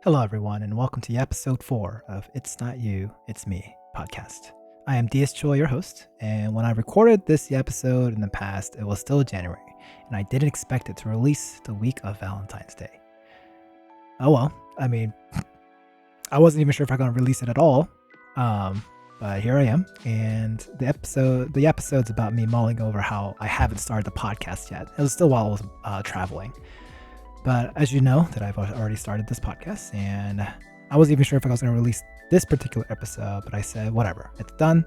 Hello, everyone, and welcome to episode 4 of It's Not You, It's Me podcast. I am Choi, your host, and when I recorded this episode in the past, it was still January, and I didn't expect it to release the week of Valentine's Day. Oh well, I wasn't even sure if I'm going to release it at all, but here I am, and the episode's about me mulling over how I haven't started the podcast yet. It was still while I was traveling. But as you know, that I've already started this podcast, and I wasn't even sure if I was going to release this particular episode, but I said, whatever, it's done.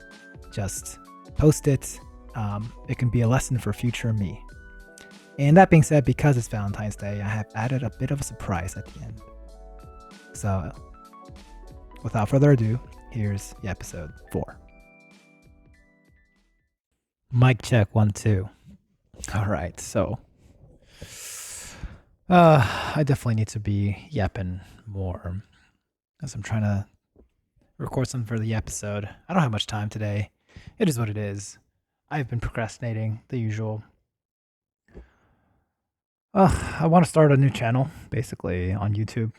Just post it. It can be a lesson for future me. And that being said, because it's Valentine's Day, I have added a bit of a surprise at the end. So without further ado, here's episode 4. Mic check 1, 2. All right, so I definitely need to be yapping more as I'm trying to record something for the episode. I don't have much time today. It is what it is. I've been procrastinating, the usual. I want to start a new channel, basically, on YouTube.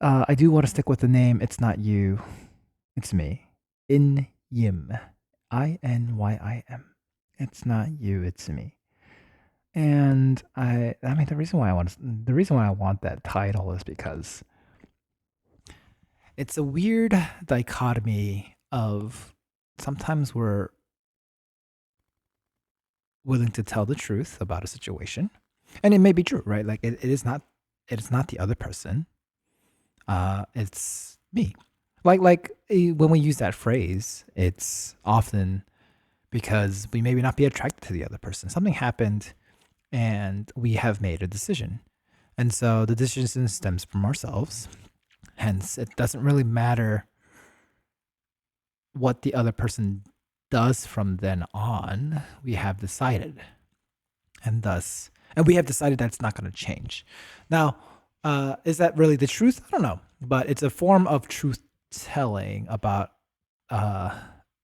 I do want to stick with the name It's Not You, It's Me. Inyim. Inyim. It's not you, it's me. And the reason why I want that title is because it's a weird dichotomy of sometimes we're willing to tell the truth about a situation, and it may be true, right? Like it is not the other person, it's me. When we use that phrase, it's often because we maybe not be attracted to the other person. Something happened and we have made a decision. And so the decision stems from ourselves. Hence, it doesn't really matter what the other person does from then on. We have decided. And we have decided that it's not going to change. Now, is that really the truth? I don't know. But it's a form of truth telling about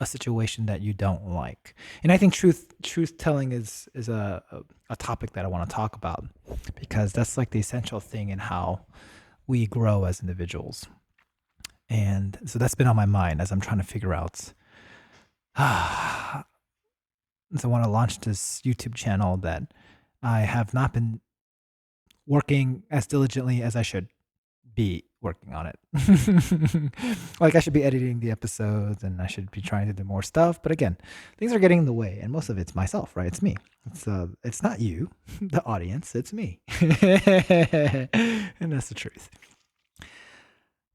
a situation that you don't like. And I think truth telling is a topic that I want to talk about, because that's like the essential thing in how we grow as individuals. And so that's been on my mind as I'm trying to figure out. So I want to launch this YouTube channel that I have not been working as diligently as I should be working on it. Like I should be editing the episodes and I should be trying to do more stuff, but again, things are getting in the way, and most of it's myself, right? It's me. It's not you, the audience, it's me. And that's the truth.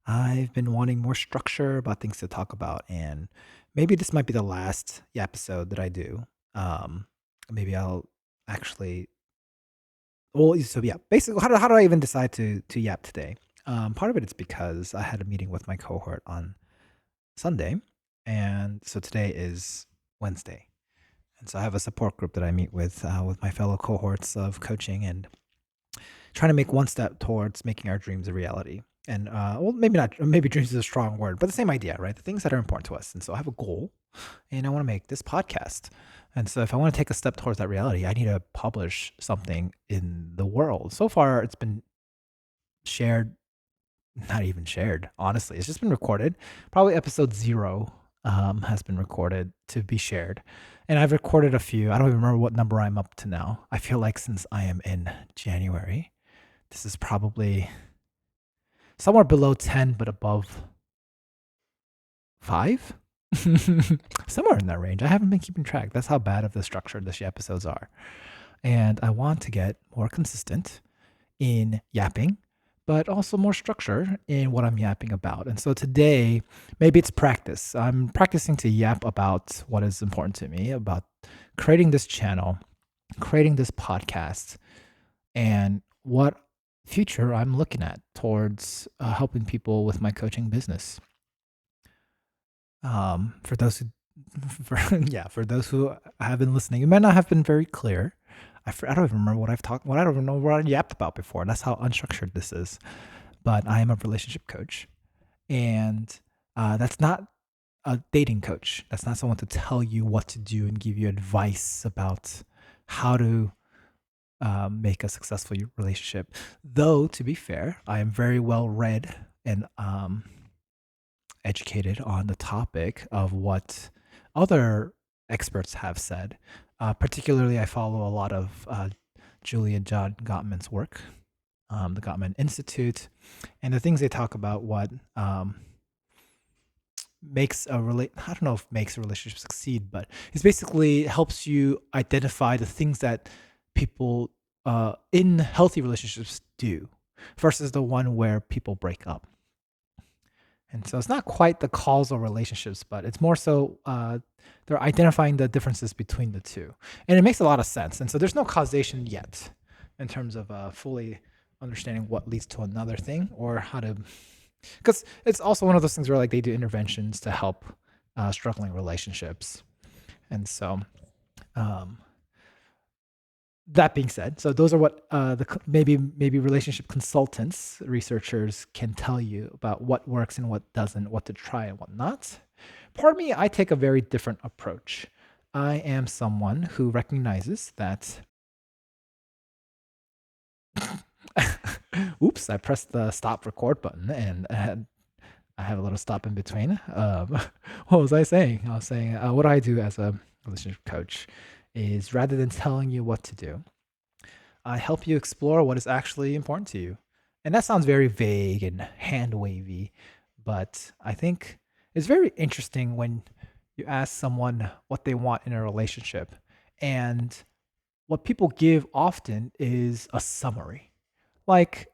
I've been wanting more structure about things to talk about, and maybe this might be the last episode that I do. Maybe I'll actually basically, how do I even decide to yap today? Part of it is because I had a meeting with my cohort on Sunday, and so today is Wednesday, and so I have a support group that I meet with my fellow cohorts of coaching, and trying to make one step towards making our dreams a reality. And maybe not. Maybe dreams is a strong word, but the same idea, right? The things that are important to us. And so I have a goal, and I want to make this podcast. And so if I want to take a step towards that reality, I need to publish something in the world. So far, it's been shared. Not even shared, honestly. It's just been recorded. Probably episode 0 has been recorded to be shared. And I've recorded a few. I don't even remember what number I'm up to now. I feel like since I am in January, this is probably somewhere below 10, but above 5? Somewhere in that range. I haven't been keeping track. That's how bad of the structure this episodes are. And I want to get more consistent in yapping, but also more structure in what I'm yapping about. And so today, maybe it's practice. I'm practicing to yap about what is important to me, about creating this channel, creating this podcast, and what future I'm looking at towards helping people with my coaching business. For those who have been listening, it might not have been very clear. I don't even remember what I don't even know what I yapped about before. That's how unstructured this is. But I am a relationship coach, and that's not a dating coach. That's not someone to tell you what to do and give you advice about how to make a successful relationship. Though, to be fair, I am very well read and educated on the topic of what other experts have said. Particularly, I follow a lot of Julia John Gottman's work, the Gottman Institute, and the things they talk about. What makes a relate I don't know if makes a relationship succeed, but it basically helps you identify the things that people in healthy relationships do versus the one where people break up. And so it's not quite the causal relationships, but it's more so they're identifying the differences between the two. And it makes a lot of sense. And so there's no causation yet in terms of fully understanding what leads to another thing or how to, because it's also one of those things where like they do interventions to help struggling relationships. And so um, that being said, so those are what maybe relationship consultants, researchers can tell you about what works and what doesn't, what to try and what not. Part of me, I take a very different approach. I am someone who recognizes that. Oops, I pressed the stop record button and I have a little stop in between. What was I saying? I was saying what I do as a relationship coach is rather than telling you what to do, I help you explore what is actually important to you. And that sounds very vague and hand wavy, but I think it's very interesting when you ask someone what they want in a relationship. And what people give often is a summary. Like,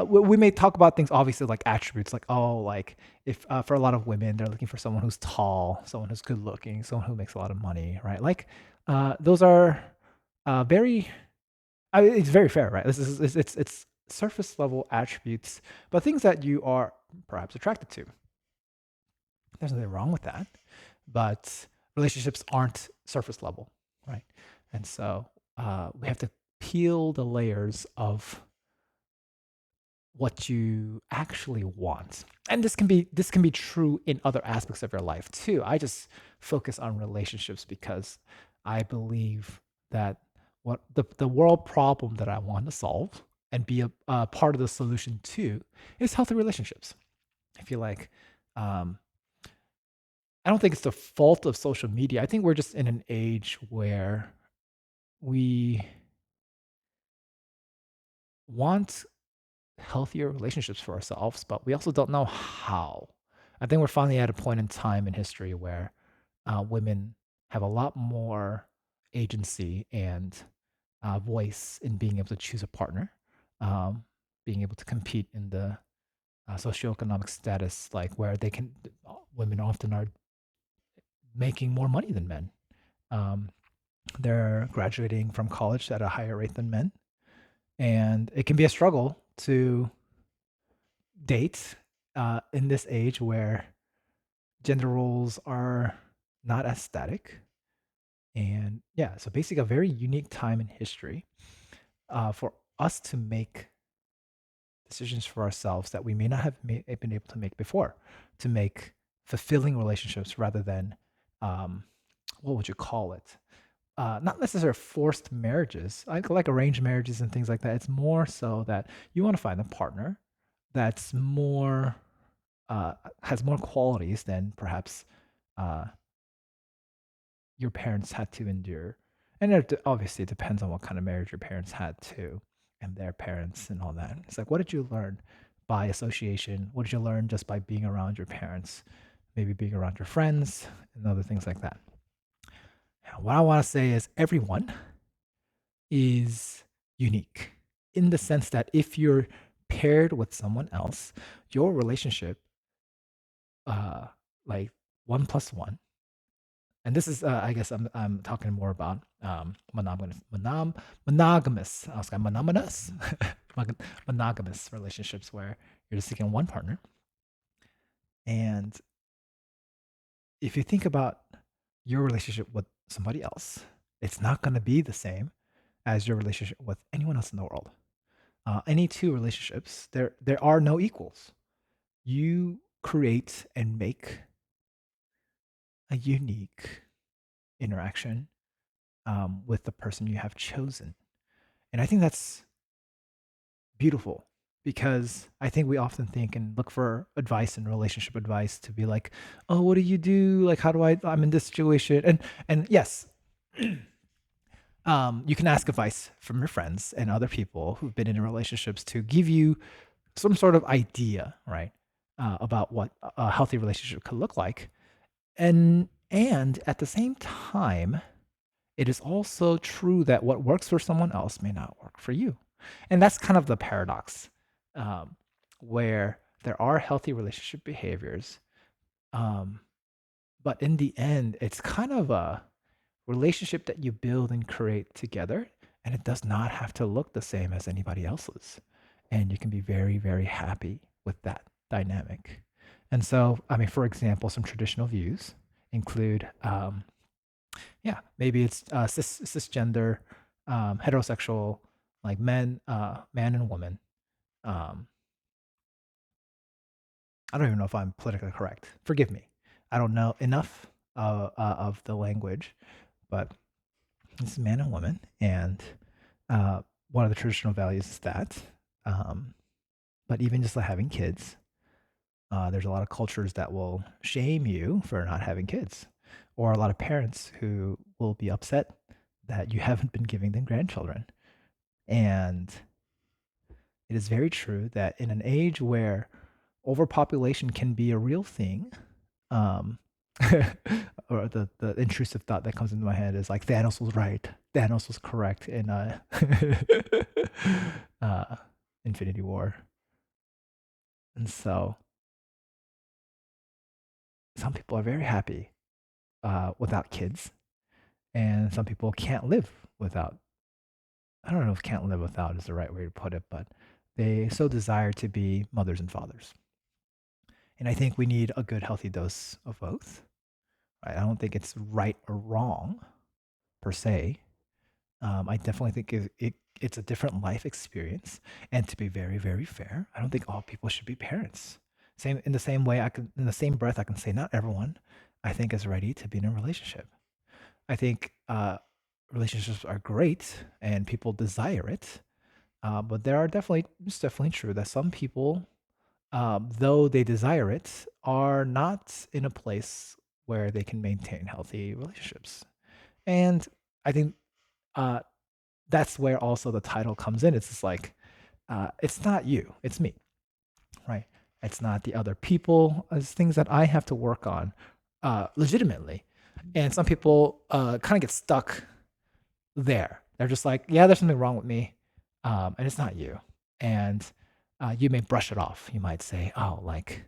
we may talk about things obviously like attributes, like, oh, like if for a lot of women, they're looking for someone who's tall, someone who's good looking, someone who makes a lot of money, right? Like, those are very it's very fair, right? This is it's surface level attributes, but things that you are perhaps attracted to. There's nothing wrong with that, but relationships aren't surface level, right? And so we have to peel the layers of what you actually want. And this can be true in other aspects of your life too. I just focus on relationships because I believe that what the world problem that I want to solve and be a part of the solution too is healthy relationships. I feel like um, I don't think it's the fault of social media. I think we're just in an age where we want healthier relationships for ourselves, but we also don't know how. I think we're finally at a point in time in history where women have a lot more agency and voice in being able to choose a partner, um, being able to compete in the socioeconomic status, like where women often are making more money than men. Um, they're graduating from college at a higher rate than men, and it can be a struggle to date in this age where gender roles are not as static. And yeah, so basically, a very unique time in history for us to make decisions for ourselves that we may not have been able to make before, to make fulfilling relationships rather than what would you call it? Not necessarily forced marriages, like arranged marriages and things like that. It's more so that you want to find a partner that's more has more qualities than perhaps uh, your parents had to endure. And obviously, it depends on what kind of marriage your parents had too, and their parents and all that. It's like, what did you learn by association? What did you learn just by being around your parents? Maybe being around your friends and other things like that. Now, what I want to say is everyone is unique in the sense that if you're paired with someone else, your relationship, uh, like one plus one, and this is I guess I'm talking more about monogamous. I was going monogamous, monogamous relationships where you're just seeking one partner. And if you think about your relationship with somebody else, it's not going to be the same as your relationship with anyone else in the world. Any two relationships, there are no equals. You create and make a unique interaction with the person you have chosen. And I think that's beautiful because I think we often think and look for advice and relationship advice to be like, oh, what do you do? Like, how do I'm in this situation. And yes, you can ask advice from your friends and other people who've been in relationships to give you some sort of idea, right? About what a healthy relationship could look like. And at the same time, it is also true that what works for someone else may not work for you. And that's kind of the paradox, um, where there are healthy relationship behaviors. Um, but in the end, it's kind of a relationship that you build and create together. And it does not have to look the same as anybody else's. And you can be very, very happy with that dynamic. And so, I mean, for example, some traditional views include yeah, maybe it's cisgender, heterosexual, like man and woman. Um, I don't even know if I'm politically correct. Forgive me. I don't know enough of the language, but it's man and woman, and uh, one of the traditional values is that. Um, but even just like having kids, there's a lot of cultures that will shame you for not having kids, or a lot of parents who will be upset that you haven't been giving them grandchildren. And it is very true that in an age where overpopulation can be a real thing, um, or the intrusive thought that comes into my head is like Thanos was right, Thanos was correct in uh, Infinity War, and so some people are very happy without kids, and some people can't live without. I don't know if "can't live without" is the right way to put it, but they so desire to be mothers and fathers. And I think we need a good, healthy dose of both. Right? I don't think it's right or wrong per se. I definitely think it's a different life experience. And to be very, very fair, I don't think all people should be parents. Same in the same way, in the same breath, I can say not everyone I think is ready to be in a relationship. I think relationships are great and people desire it, but it's definitely true that some people, though they desire it, are not in a place where they can maintain healthy relationships. And I think uh, that's where also the title comes in. It's just like, it's not you, it's me, right? It's not the other people. It's things that I have to work on legitimately. And some people kind of get stuck there. They're just like, yeah, there's something wrong with me, and it's not you. And you may brush it off. You might say, oh, like,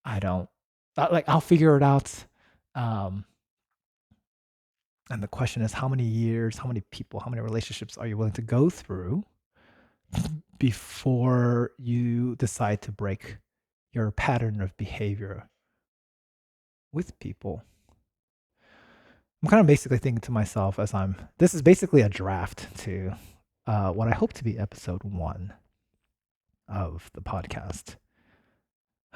I don't, like, I'll figure it out. Um, and the question is, how many years, how many people, how many relationships are you willing to go through before you decide to break your pattern of behavior with people? I'm kind of basically thinking to myself as this is basically a draft to what I hope to be episode 1 of the podcast.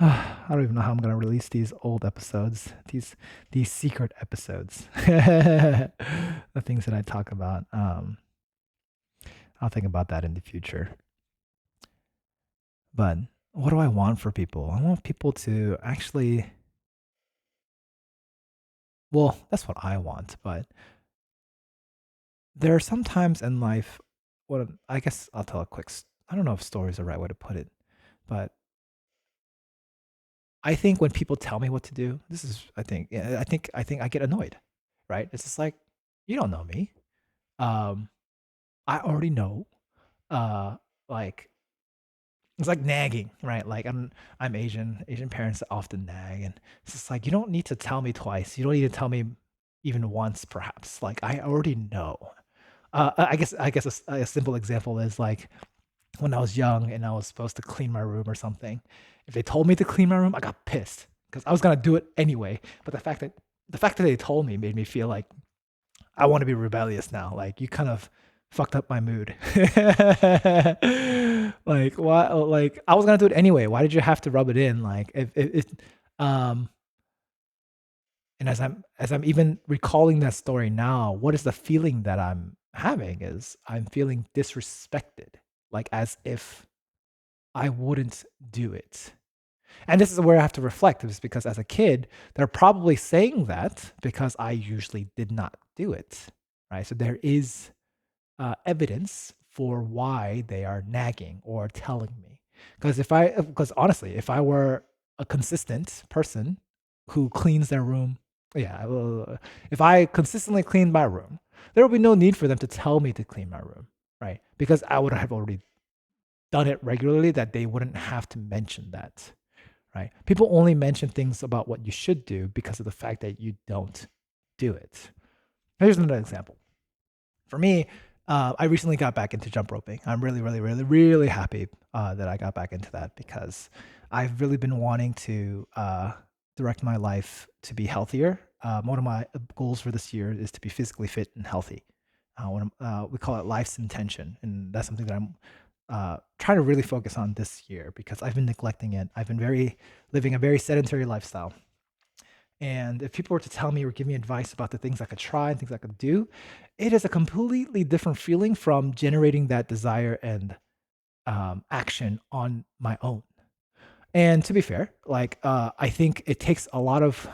I don't even know how I'm going to release these old episodes, these secret episodes, the things that I talk about. I'll think about that in the future. But what do I want for people? I want people to actually, well, that's what I want. But there are some times in life, I guess I'll tell a quick. I don't know if story is the right way to put it, but I think when people tell me what to do, this is, I think, yeah, I think I get annoyed, right? It's just like, you don't know me. Um, I already know. Uh, like it's like nagging, right? Like I'm Asian. Asian parents often nag, and it's just like you don't need to tell me twice. You don't need to tell me even once, perhaps. Like I already know. I guess a simple example is like when I was young and I was supposed to clean my room or something. If they told me to clean my room, I got pissed because I was gonna do it anyway. But the fact that they told me made me feel like I want to be rebellious now. Like you kind of fucked up my mood. Like why? Like I was gonna do it anyway. Why did you have to rub it in? Like if um. And as I'm even recalling that story now, what is the feeling that I'm having is I'm feeling disrespected, like as if I wouldn't do it. And this is where I have to reflect, is because as a kid, they're probably saying that because I usually did not do it, right? So there is evidence for why they are nagging or telling me. Because honestly, if I were a consistent person who cleans their room, yeah, if I consistently clean my room, there will be no need for them to tell me to clean my room, right? Because I would have already done it regularly, that they wouldn't have to mention that, right? People only mention things about what you should do because of the fact that you don't do it. Here's another example. For me, I recently got back into jump roping. I'm really, really, really, really happy that I got back into that because I've really been wanting to direct my life to be healthier. One of my goals for this year is to be physically fit and healthy. We call it life's intention, and that's something that I'm trying to really focus on this year because I've been neglecting it. I've been very living a very sedentary lifestyle, and if people were to tell me or give me advice about the things I could try and things I could do, it is a completely different feeling from generating that desire and action on my own. And to be fair, I think it takes a lot of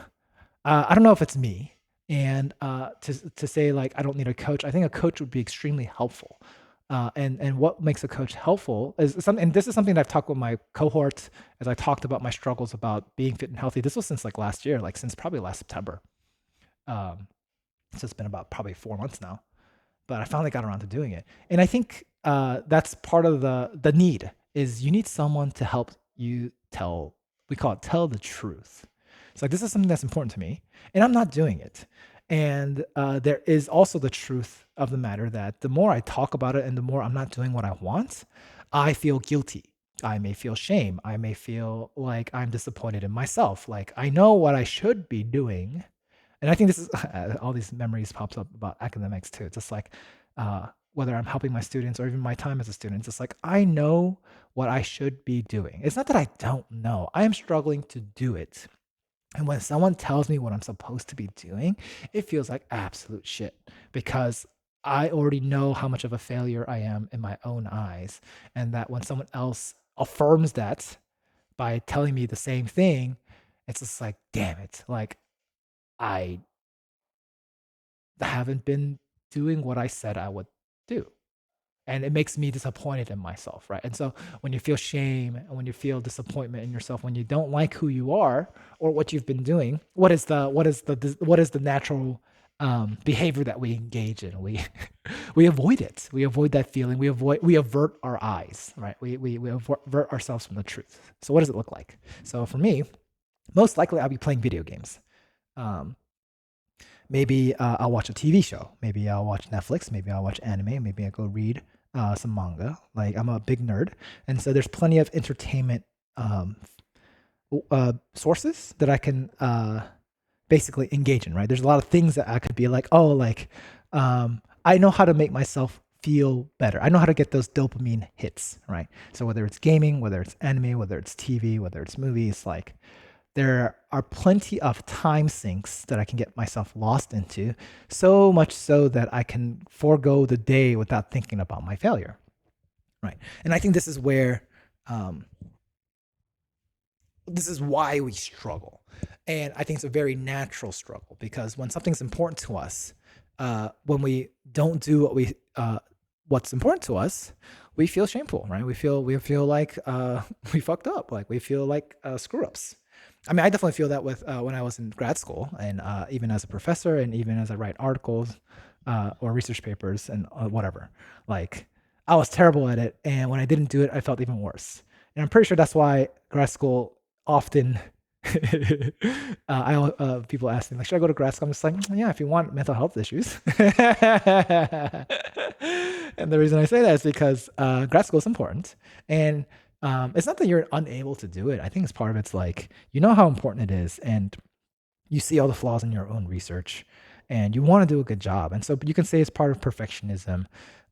I don't know if it's me, and to say like I don't need a coach. I think a coach would be extremely helpful. And what makes a coach helpful is something. And this is something that I've talked with my cohort as I talked about my struggles about being fit and healthy. This was since like last year, like since probably last September. Um, so it's been about probably 4 months now, but I finally got around to doing it. And I think that's part of the need is you need someone to help you tell. We call it tell the truth. It's like this is something that's important to me, and I'm not doing it. And there is also the truth of the matter that the more I talk about it and the more I'm not doing what I want, I feel guilty. I may feel shame. I may feel like I'm disappointed in myself. Like I know what I should be doing, and I think this is all these memories pops up about academics too. It's just like whether I'm helping my students or even my time as a student, it's just like I know what I should be doing. It's not that I don't know. I am struggling to do it. And when someone tells me what I'm supposed to be doing, it feels like absolute shit because I already know how much of a failure I am in my own eyes. And that when someone else affirms that by telling me the same thing, it's just like, damn it. Like, I haven't been doing what I said I would do. And it makes me disappointed in myself, right? And so when you feel shame and when you feel disappointment in yourself, when you don't like who you are or what you've been doing, what is the natural behavior that we engage in? We we avoid it. We avoid that feeling. We avert our eyes, right? We avert ourselves from the truth. So what does it look like? So for me, most likely I'll be playing video games. Um, Maybe I'll watch a TV show. Maybe I'll watch Netflix. Maybe I'll watch anime. Maybe I'll go read some manga. Like I'm a big nerd, and so there's plenty of entertainment um, sources that I can basically engage in. Right? There's a lot of things that I could be like, oh, like I know how to make myself feel better. I know how to get those dopamine hits. Right? So whether it's gaming, whether it's anime, whether it's TV, whether it's movies, like there are plenty of time sinks that I can get myself lost into, so much so that I can forego the day without thinking about my failure. Right. And I think um, this is why we struggle. And I think it's a very natural struggle because when something's important to us, when we don't do what's important to us, we feel shameful, right? We feel like we fucked up, like we feel like screw ups. I mean, I definitely feel that with when I was in grad school, and even as a professor, and even as I write articles or research papers and whatever. Like, I was terrible at it, and when I didn't do it, I felt even worse. And I'm pretty sure that's why grad school often. People ask me like, should I go to grad school? I'm just like, yeah, if you want mental health issues. And the reason I say that is because grad school is important, and it's not that you're unable to do it. I think it's part of it's like you know how important it is, and you see all the flaws in your own research, and you want to do a good job, and so you can say it's part of perfectionism.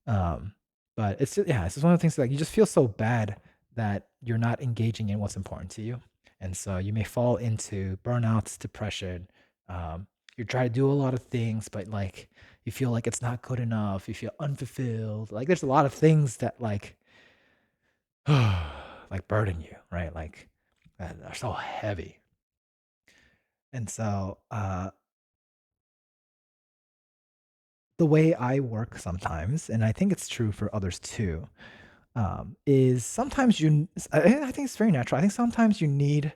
Um, but it's just, yeah, it's just one of the things like you just feel so bad that you're not engaging in what's important to you, and so you may fall into burnouts, depression. You try to do a lot of things, but like You feel like it's not good enough. You feel unfulfilled. Like there's a lot of things that like like burden you, right? Like that are so heavy. And so the way I work sometimes, and I think it's true for others too, is sometimes I think it's very natural. I think sometimes you need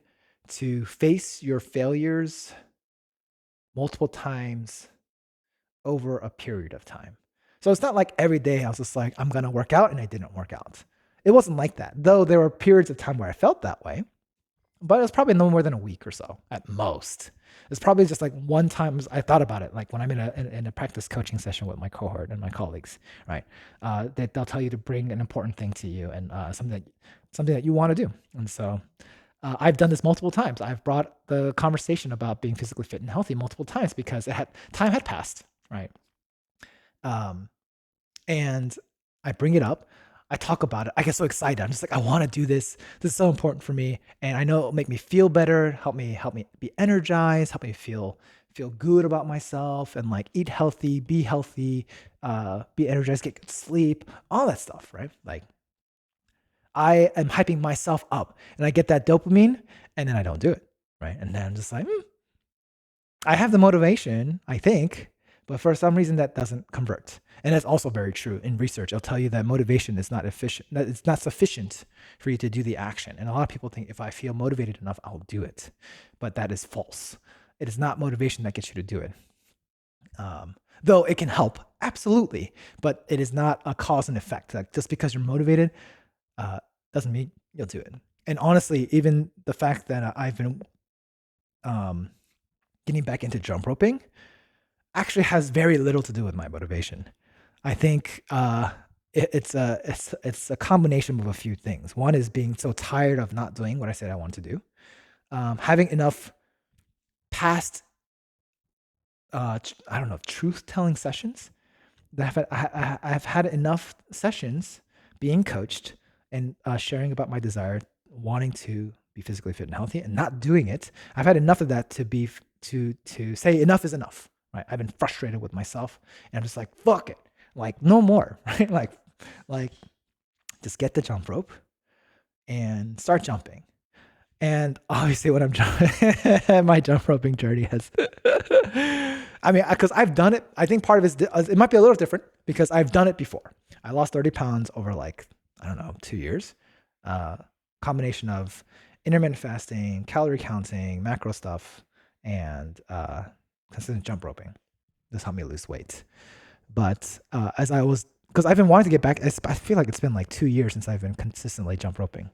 to face your failures multiple times over a period of time. So it's not like every day I was just like, I'm going to work out and I didn't work out. It wasn't like that, though there were periods of time where I felt that way, but it was probably no more than a week or so at most. It's probably just like one time I thought about it, like when I'm in a practice coaching session with my cohort and my colleagues, right? They'll tell you to bring an important thing to you and something that you want to do. And so I've done this multiple times. I've brought the conversation about being physically fit and healthy multiple times because time had passed, right? Um, and I bring it up. I talk about it. I get so excited. I'm just like, I want to do this. This is so important for me, and I know it'll make me feel better. Help me be energized. Help me feel good about myself, and like eat healthy, be energized, get good sleep, all that stuff, right? Like I am hyping myself up, and I get that dopamine, and then I don't do it, right? And then I'm just like, I have the motivation, I think, but for some reason that doesn't convert. And that's also very true in research. I'll tell you that motivation is not efficient. That it's not sufficient for you to do the action. And a lot of people think if I feel motivated enough, I'll do it. But that is false. It is not motivation that gets you to do it. Though it can help, absolutely, but it is not a cause and effect. Like just because you're motivated doesn't mean you'll do it. And honestly, even the fact that I've been um, getting back into jump roping actually has very little to do with my motivation. I think it's a combination of a few things. One is being so tired of not doing what I said I want to do, having enough past I don't know truth telling sessions that I've had enough sessions being coached and sharing about my desire, wanting to be physically fit and healthy, and not doing it. I've had enough of that to say enough is enough. Right? I've been frustrated with myself, and I'm just like, fuck it, like no more. Right? Like just get the jump rope and start jumping. And obviously, when I'm jumping, my jump roping journey has. I mean, because I've done it. I think part of it might be a little different because I've done it before. I lost 30 pounds over like, I don't know, 2 years. Combination of intermittent fasting, calorie counting, macro stuff, and consistent jump roping. This helped me lose weight. But because I've been wanting to get back, I feel like it's been like 2 years since I've been consistently jump roping.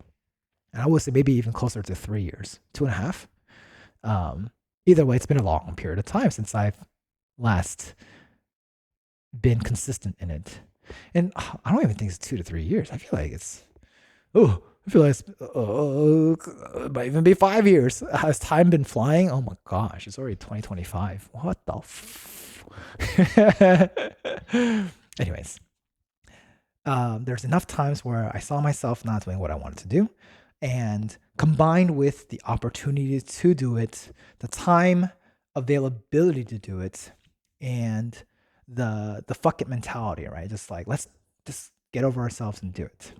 And I would say maybe even closer to 3 years, 2.5. Either way, it's been a long period of time since I've last been consistent in it. And I don't even think it's 2 to 3 years. I feel like it might even be 5 years. Has time been flying? Oh my gosh, it's already 2025. What the Anyways, there's enough times where I saw myself not doing what I wanted to do. And combined with the opportunity to do it, the time availability to do it, and the fuck it mentality, right? Just like let's just get over ourselves and do it.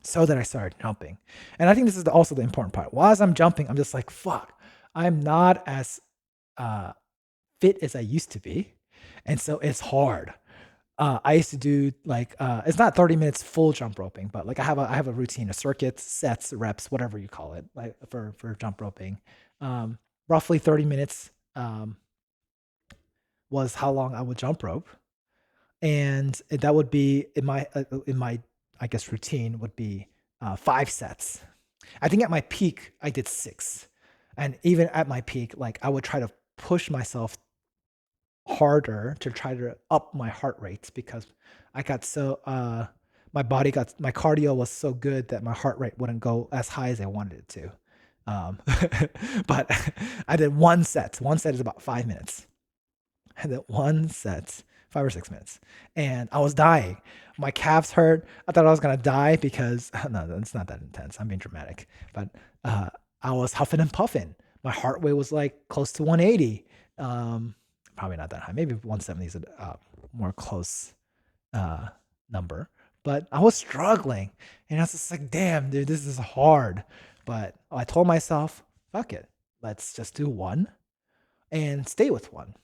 So that I started jumping. And I think this is also the important part. While as I'm jumping, I'm just like, fuck, I'm not as fit as I used to be. And so it's hard. I used to do like it's not 30 minutes full jump roping, but like I have a routine, a circuit, sets, reps, whatever you call it, like for jump roping. Roughly 30 minutes was how long I would jump rope, and that would be in my I guess routine would be 5 sets. I think at my peak I did 6, and even at my peak, like I would try to push myself harder to try to up my heart rate because I got so my cardio was so good that my heart rate wouldn't go as high as I wanted it to. But I did 1 set. 1 set is about 5 minutes. I did 1 set, 5 or 6 minutes, and I was dying. My calves hurt. I thought I was gonna die because no, it's not that intense. I'm being dramatic, but I was huffing and puffing. My heart rate was like close to 180. Probably not that high. Maybe 170 is more close uh, number. But I was struggling, and I was just like, "Damn, dude, this is hard." But I told myself, "Fuck it, let's just do one and stay with one."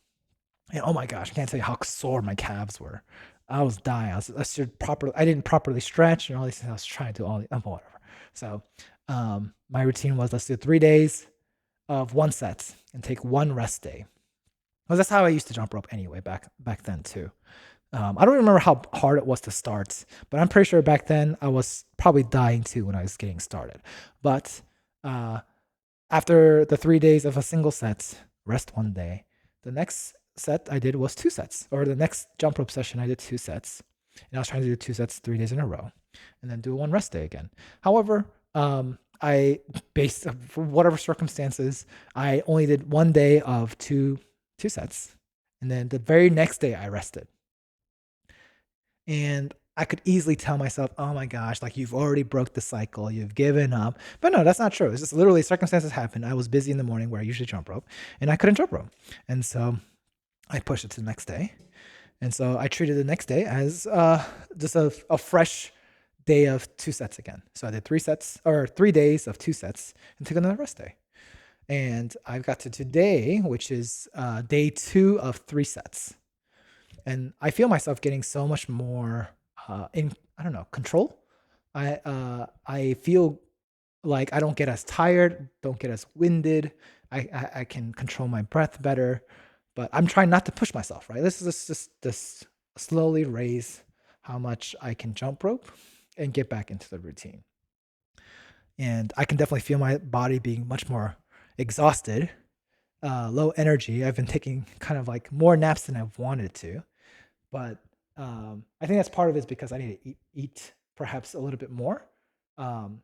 And oh my gosh, I can't tell you how sore my calves were. I was dying. I didn't properly stretch and all these things. I was trying to do all the whatever. So my routine was let's do 3 days of one set and take one rest day. Well, that's how I used to jump rope anyway back then too. I don't remember how hard it was to start, but I'm pretty sure back then I was probably dying too when I was getting started. But uh, after the 3 days of a single set, rest one day. The next set I did was two sets, or the next jump rope session I did two sets, and I was trying to do two sets 3 days in a row, and then do one rest day again. However, I based for whatever circumstances, I only did one day of two sets, and then the very next day I rested. And I could easily tell myself, "Oh my gosh, like you've already broke the cycle, you've given up." But no, that's not true. It's just literally circumstances happened. I was busy in the morning where I usually jump rope, and I couldn't jump rope, and so I pushed it to the next day. And so I treated the next day as just a fresh day of two sets again. So I did 3 sets or 3 days of two sets and took another rest day. And I've got to today, which is day two of 3 sets. And I feel myself getting so much more in I don't know control. I feel like I don't get as tired, don't get as winded. I can control my breath better, but I'm trying not to push myself. Right, this is just this slowly raise how much I can jump rope and get back into the routine. And I can definitely feel my body being much more exhausted, low energy. I've been taking kind of like more naps than I've wanted to, but I think that's part of it is because I need to eat perhaps a little bit more um,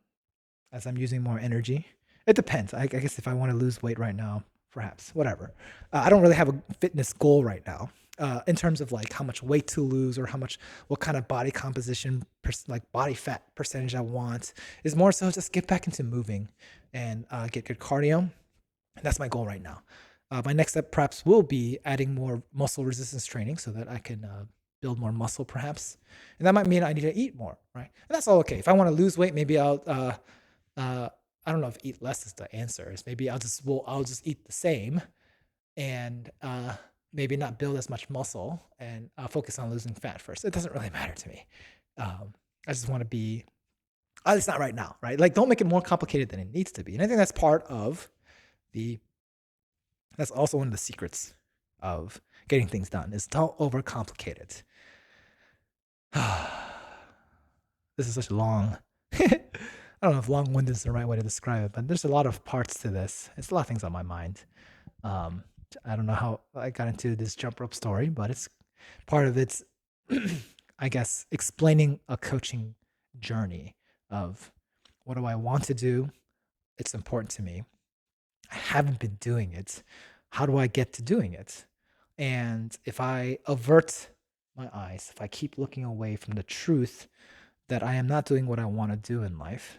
as I'm using more energy. It depends. I guess if I want to lose weight right now, perhaps whatever. I don't really have a fitness goal right now in terms of like how much weight to lose or what kind of body composition, like body fat percentage I want. Is more so just get back into moving and get good cardio. And that's my goal right now. My next step perhaps will be adding more muscle resistance training so that I can build more muscle perhaps. And that might mean I need to eat more, right? And that's all okay. If I want to lose weight, maybe I don't know if eat less is the answer. Is maybe I'll just eat the same and maybe not build as much muscle and focus on losing fat first. It doesn't really matter to me. I just want to be, at least not right now, right? Like don't make it more complicated than it needs to be. And I think that's part of the that's also one of the secrets of getting things done is don't overcomplicate it. This is such a long I don't know if long-winded is the right way to describe it, but there's a lot of parts to this. It's a lot of things on my mind. Um, I don't know how I got into this jump rope story, but it's part of it's, I guess, explaining a coaching journey of what do I want to do? It's important to me. I haven't been doing it. How do I get to doing it? And if I avert my eyes, if I keep looking away from the truth that I am not doing what I want to do in life,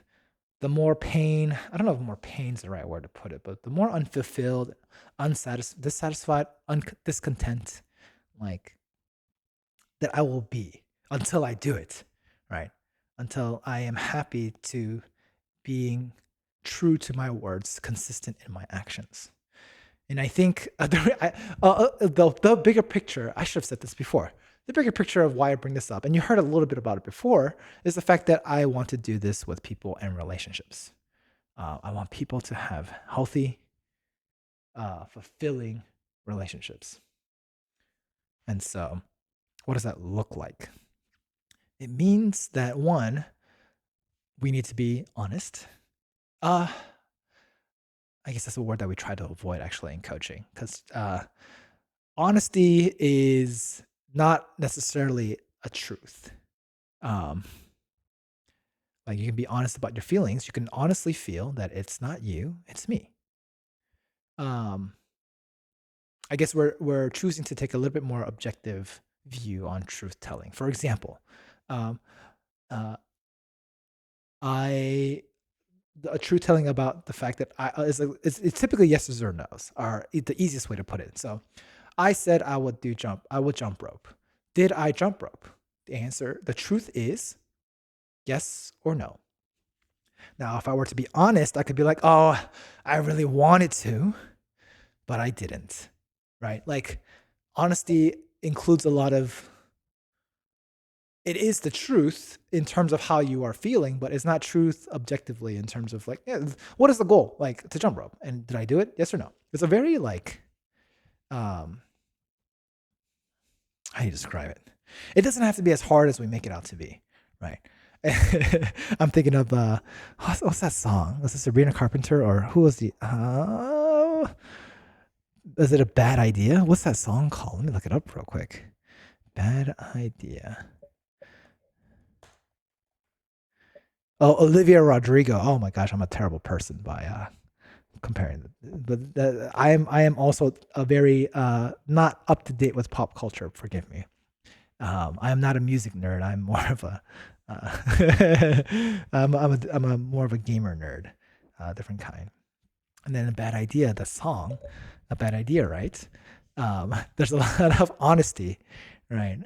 the more pain, I don't know if more pain is the right word to put it, but the more unfulfilled, dissatisfied, discontent, like that I will be until I do it, right? Until I am happy to being true to my words, consistent in my actions. And I think the bigger picture, I should have said this before. The bigger picture of why I bring this up, and you heard a little bit about it before, is the fact that I want to do this with people and relationships. I want people to have healthy, fulfilling relationships. And so, what does that look like? It means that one, we need to be honest. Uh, I guess that's a word that we try to avoid actually in coaching because honesty is not necessarily a truth. Um, like you can be honest about your feelings. You can honestly feel that it's not you, it's me. Um, I guess we're choosing to take a little bit more objective view on truth telling. For example, um, uh, I a truth telling about the fact that it's typically yeses or nos are the easiest way to put it. So I said I would jump rope. Did I jump rope? The truth is yes or no. Now, if I were to be honest, I could be like, oh, I really wanted to, but I didn't. Right? Like, honesty includes a lot of, it is the truth in terms of how you are feeling, but it's not truth objectively in terms of like, yeah, what is the goal? Like to jump rope. And did I do it? Yes or no? It's a very like, um, how do you describe it? It doesn't have to be as hard as we make it out to be, right? I'm thinking of what's that song? Was it Sabrina Carpenter or who was the? Is it a bad idea? What's that song called? Let me look it up real quick. Bad idea. Oh, Olivia Rodrigo. Oh my gosh, I'm a terrible person by comparing. But I am also a very not up to date with pop culture. Forgive me. I am not a music nerd. I'm more of a I'm a more of a gamer nerd, different kind. And then a bad idea, the song, a bad idea, right? There's a lot of honesty, right?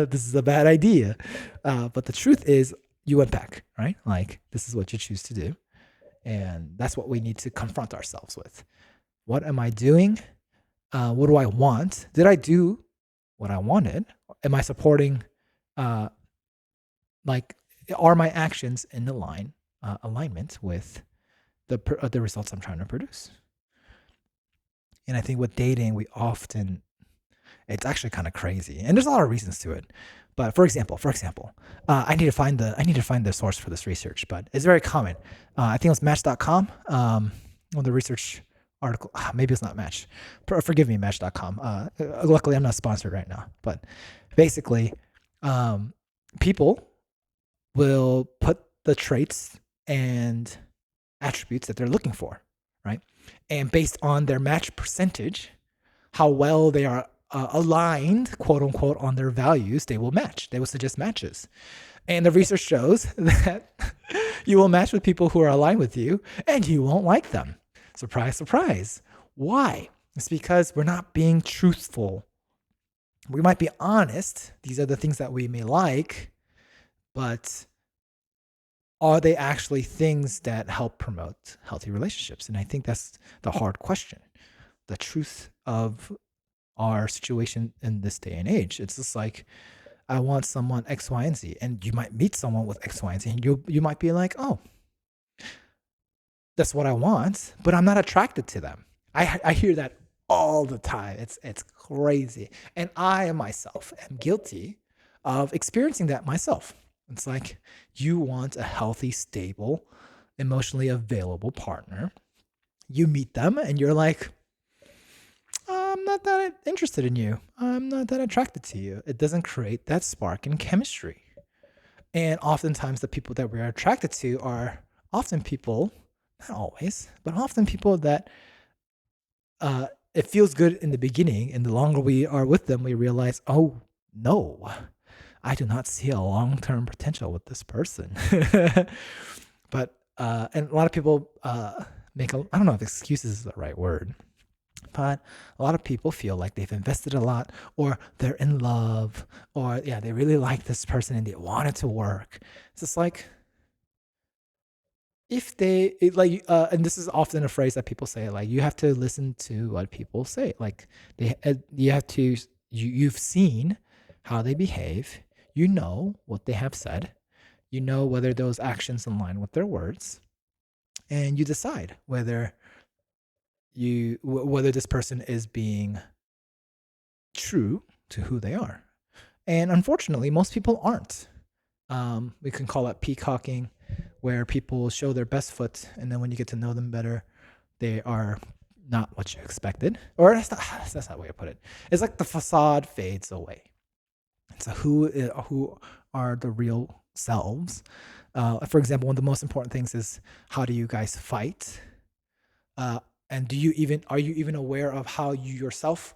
This is a bad idea, but the truth is, you went back, right? Like this is what you choose to do, and that's what we need to confront ourselves with. What am I doing? What do I want? Did I do what I wanted? Am I supporting? Uh, like, are my actions in alignment with the results I'm trying to produce? And I think with dating, we often, it's actually kind of crazy, and there's a lot of reasons to it. But for example, I need to find the source for this research, but it's very common. I think it was Match.com. On the research article, maybe it's not Match. Forgive me, Match.com. Luckily, I'm not sponsored right now, but basically, people will put the traits and attributes that they're looking for, right? And based on their match percentage, how well they are aligned, quote unquote, on their values, they will match. They will suggest matches. And the research shows that you will match with people who are aligned with you and you won't like them. Surprise, surprise. Why? It's because we're not being truthful. We might be honest. These are the things that we may like, but are they actually things that help promote healthy relationships? And I think that's the hard question. The truth of our situation in this day and age. It's just like, I want someone X, Y, and Z. And you might meet someone with X, Y, and Z, and you might be like, oh, that's what I want, but I'm not attracted to them. I hear that all the time. It's crazy. And I myself am guilty of experiencing that myself. It's like you want a healthy, stable, emotionally available partner. You meet them and you're like, I'm not that interested in you. I'm not that attracted to you. It doesn't create that spark in chemistry. And oftentimes, the people that we're attracted to are often people, not always, but often people that it feels good in the beginning. And the longer we are with them, we realize, oh, no, I do not see a long term potential with this person. But, and a lot of people I don't know if excuses is the right word, but a lot of people feel like they've invested a lot, or they're in love, or yeah, they really like this person and they want it to work. It's just like, if and this is often a phrase that people say, like, you have to listen to what people say. Like, you have to, you've seen how they behave, you know what they have said, you know whether those actions align with their words, and you decide whether this person is being true to who they are. And unfortunately, most people aren't. We can call it peacocking, where people show their best foot, and then when you get to know them better, they are not what you expected. Or that's not the way to put it. It's like the facade fades away. So who are the real selves? For example, one of the most important things is, how do you guys fight? And are you even aware of how you yourself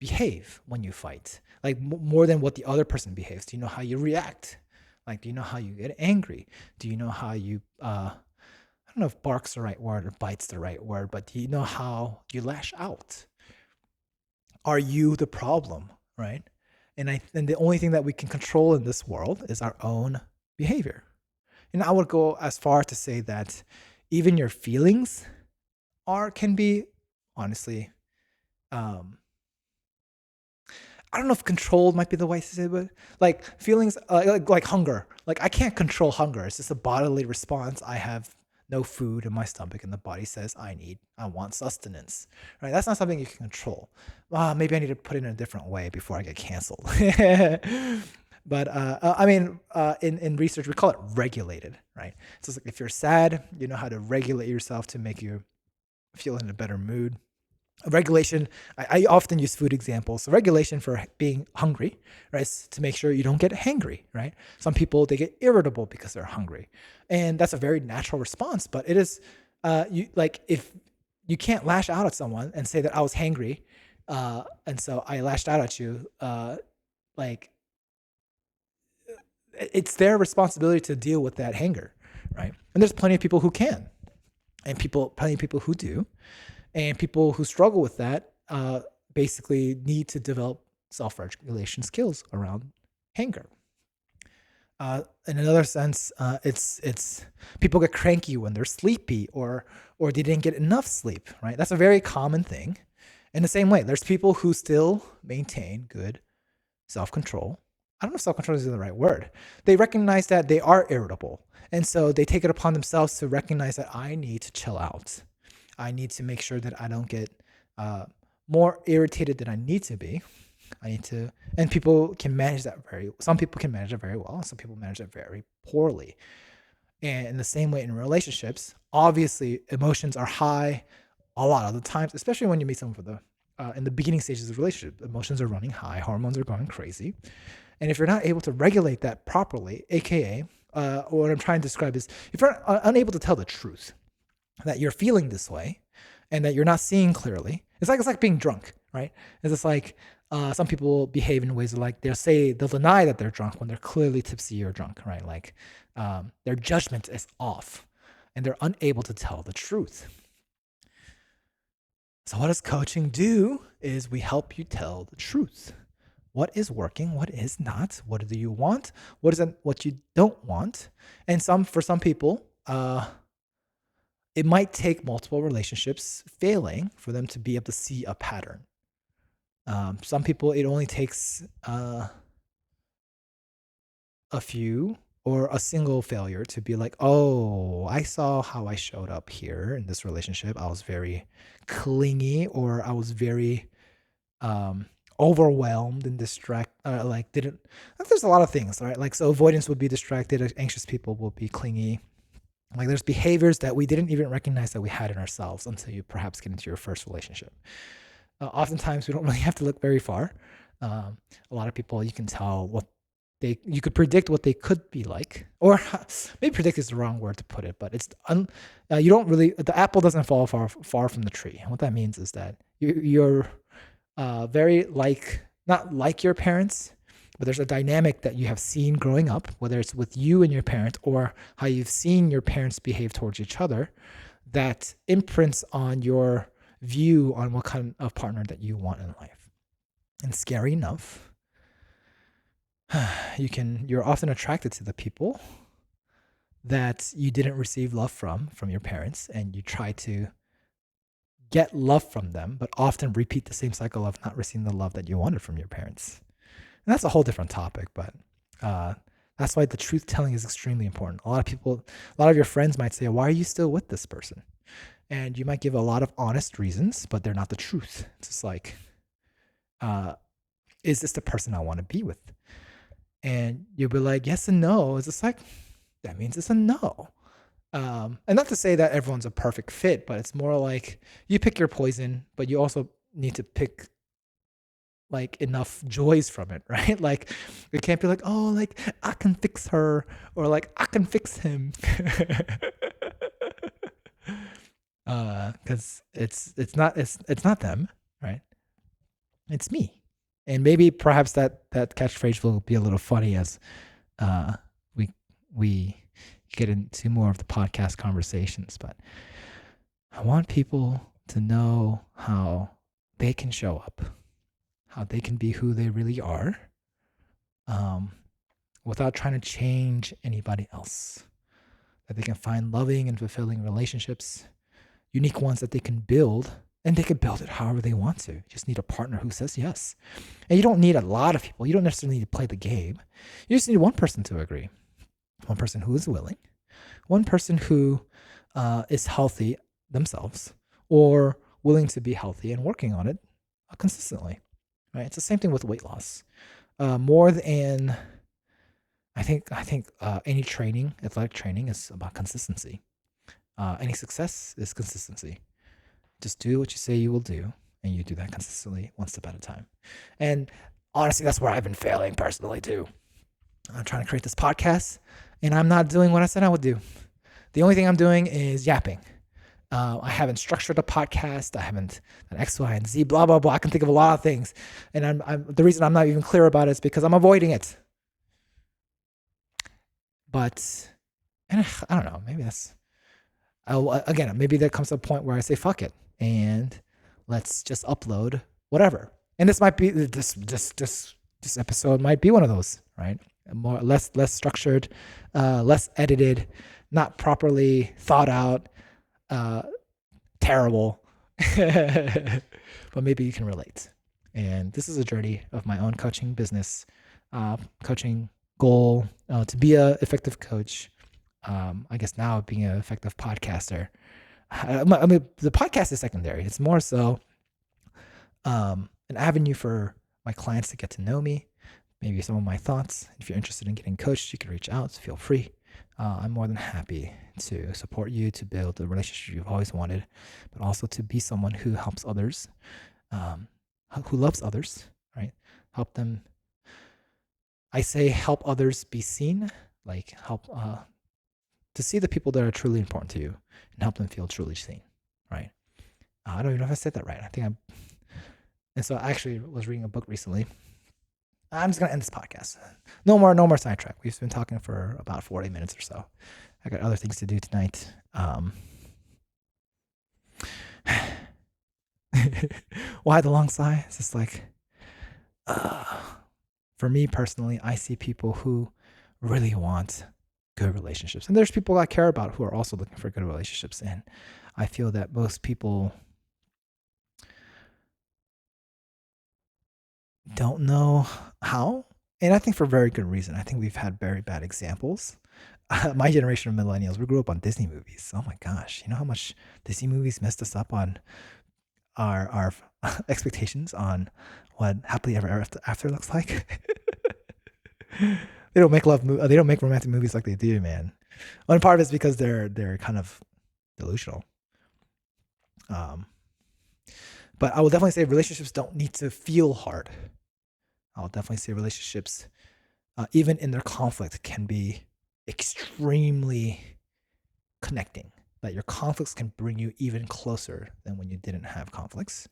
behave when you fight? Like, more than what the other person behaves. Do you know how you react? Like, do you know how you get angry? Do you know how you I don't know if bark's the right word or bite's the right word, but do you know how you lash out? Are you the problem, right? And the only thing that we can control in this world is our own behavior. And I would go as far to say that even your feelings can be honestly, um, I don't know if controlled might be the way to say it, but like feelings, like hunger. Like I can't control hunger. It's just a bodily response. I have no food in my stomach, and the body says I want sustenance. Right? That's not something you can control. Maybe I need to put it in a different way before I get canceled. But in research we call it regulated. Right? So it's like if you're sad, you know how to regulate yourself to make you feel in a better mood. Regulation, I often use food examples. So regulation for being hungry, right, is to make sure you don't get hangry, right? Some people, they get irritable because they're hungry, and that's a very natural response. But it is, you like if you can't lash out at someone and say that I was hangry, and so I lashed out at you, like it's their responsibility to deal with that hanger, right? And there's plenty of people who can, and plenty of people who do. And people who struggle with that basically need to develop self-regulation skills around anger. In another sense, it's people get cranky when they're sleepy or they didn't get enough sleep. Right, that's a very common thing. In the same way, there's people who still maintain good self-control. I don't know if self-control is the right word. They recognize that they are irritable, and so they take it upon themselves to recognize that I need to chill out. I need to make sure that I don't get more irritated than I need to be. And people can manage that some people can manage it very well, and some people manage it very poorly. And in the same way in relationships, obviously emotions are high a lot of the times, especially when you meet someone in the beginning stages of a relationship. Emotions are running high, hormones are going crazy. And if you're not able to regulate that properly, aka, what I'm trying to describe is if you're unable to tell the truth, that you're feeling this way and that you're not seeing clearly. It's like being drunk, right? It's just like some people behave in ways like they'll deny that they're drunk when they're clearly tipsy or drunk, right? Like their judgment is off and they're unable to tell the truth. So what does coaching do is we help you tell the truth. What is working? What is not? What do you want? What isn't what you don't want? And for some people, it might take multiple relationships failing for them to be able to see a pattern. Some people, it only takes a few or a single failure to be like, oh, I saw how I showed up here in this relationship. I was very clingy, or I was very overwhelmed and didn't. There's a lot of things, right? Like, so avoidance would be distracted, anxious people will be clingy. Like there's behaviors that we didn't even recognize that we had in ourselves until you perhaps get into your first relationship. Oftentimes we don't really have to look very far. A lot of people, you can tell you could predict what they could be like, or maybe predict is the wrong word to put it, but you don't really, the apple doesn't fall far from the tree. And what that means is that you're very not like your parents, but there's a dynamic that you have seen growing up, whether it's with you and your parents or how you've seen your parents behave towards each other, that imprints on your view on what kind of partner that you want in life. And scary enough, you're often attracted to the people that you didn't receive love from your parents, and you try to get love from them, but often repeat the same cycle of not receiving the love that you wanted from your parents. And that's a whole different topic, but that's why the truth telling is extremely important. A lot of your friends might say, why are you still with this person? And you might give a lot of honest reasons, but they're not the truth. It's just like, is this the person I want to be with? And you'll be like, yes and no. It's just like, that means it's a no. And not to say that everyone's a perfect fit, but it's more like you pick your poison, but you also need to pick like enough joys from it, right? Like it can't be like, oh, like I can fix her, or like I can fix him. Because it's not them, right? It's me. And maybe perhaps that catchphrase will be a little funny as we get into more of the podcast conversations, but I want people to know how they can show up, how they can be who they really are, um, without trying to change anybody else. That they can find loving and fulfilling relationships, unique ones that they can build, and they can build it however they want to. You just need a partner who says yes. And you don't need a lot of people. You don't necessarily need to play the game. You just need one person to agree, one person who is willing, one person who is healthy themselves or willing to be healthy and working on it consistently. Right? It's the same thing with weight loss. More than I think any training, athletic training, is about consistency. Any success is consistency. Just do what you say you will do, and you do that consistently, one step at a time. And honestly, that's where I've been failing personally too. I'm trying to create this podcast, and I'm not doing what I said I would do. The only thing I'm doing is yapping. I haven't structured a podcast. I haven't done X, Y, and Z, blah, blah, blah. I can think of a lot of things. And the reason I'm not even clear about it is because I'm avoiding it. But, and I don't know, maybe that's, again, maybe there comes a point where I say, fuck it, and let's just upload whatever. And this might be, this episode might be one of those, right? Less structured, less edited, not properly thought out, terrible, but maybe you can relate. And this is a journey of my own coaching business, coaching goal, to be an effective coach. I guess now being an effective podcaster. I mean, the podcast is secondary. It's more so an avenue for my clients to get to know me, maybe some of my thoughts. If you're interested in getting coached, you can reach out. Feel free. I'm more than happy to support you to build the relationship you've always wanted, but also to be someone who helps others, who loves others, right? Help them. I say help others be seen, like help to see the people that are truly important to you and help them feel truly seen, right? I don't even know if I said that right. I think I'm. And so I actually was reading a book recently. I'm just gonna end this podcast. No more sidetrack. We've been talking for about 40 minutes or so. I got other things to do tonight. Why the long sigh? It's just like, for me personally, I see people who really want good relationships, and there's people I care about who are also looking for good relationships. And I feel that most people don't know how, and I think for very good reason. I think we've had very bad examples. My generation of millennials, we grew up on Disney movies. Oh my gosh, you know how much Disney movies messed us up on our expectations on what happily ever after looks like. They don't make they don't make romantic movies like they do, man. One part of it's because they're kind of delusional. But I will definitely say relationships don't need to feel hard. I'll definitely say relationships, even in their conflict, can be extremely connecting. That your conflicts can bring you even closer than when you didn't have conflicts.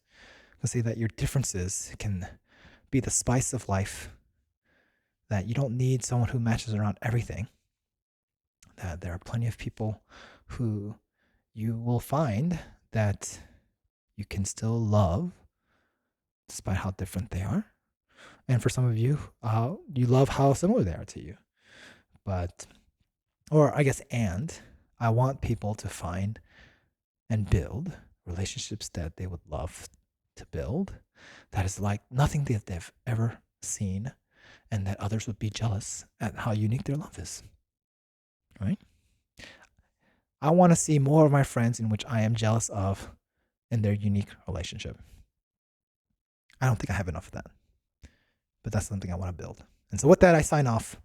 I'll say that your differences can be the spice of life. That you don't need someone who matches around everything. That there are plenty of people who you will find that you can still love despite how different they are. And for some of you, you love how similar they are to you. But, or I guess, and I want people to find and build relationships that they would love to build. That is like nothing that they've ever seen, and that others would be jealous at how unique their love is. Right? I want to see more of my friends in which I am jealous of in their unique relationship. I don't think I have enough of that, but that's something I want to build. And so with that, I sign off.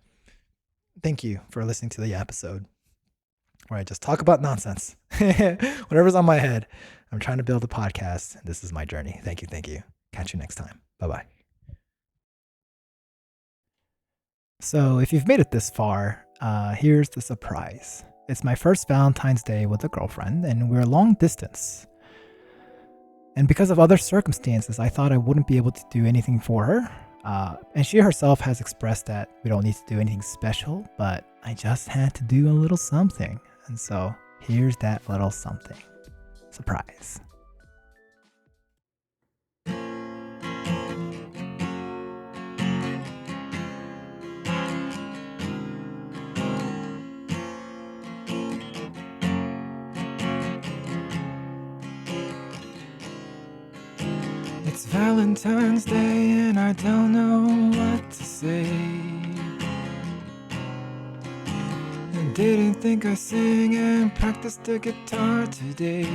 Thank you for listening to the episode where I just talk about nonsense. Whatever's on my head. I'm trying to build a podcast. This is my journey. Thank you. Thank you. Catch you next time. Bye-bye. So if you've made it this far, here's the surprise. It's my first Valentine's Day with a girlfriend, and we're long distance. And because of other circumstances, I thought I wouldn't be able to do anything for her. And she herself has expressed that we don't need to do anything special, but I just had to do a little something. And so here's that little something. Surprise. It's Valentine's Day and I don't know what to say. And didn't think I'd sing and practice the guitar today.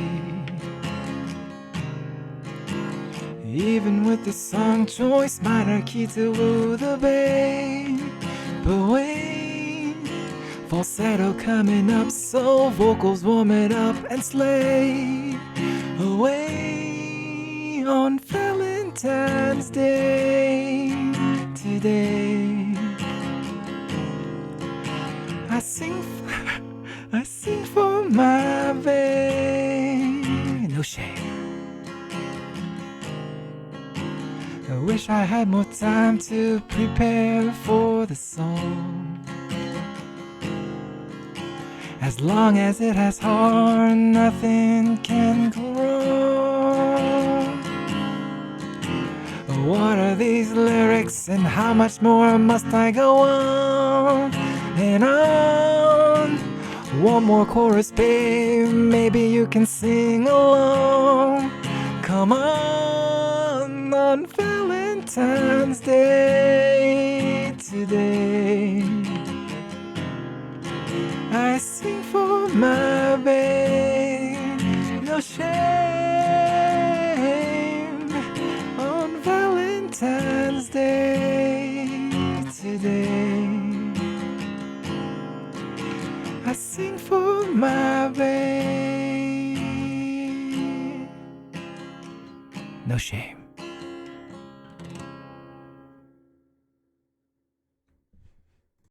Even with the song choice, minor key to woo the babe. But wait, falsetto coming up, so vocals warm it up and slay away on Valentine's Day today. I sing for my babe. No shame. I wish I had more time to prepare for the song. As long as it has heart, nothing can go wrong. What are these lyrics and how much more must I go on and on? One more chorus, babe, maybe you can sing along. Come on Valentine's Day today. I sing for my babe, no shame on Valentine's Day today. I sing for my babe, no shame.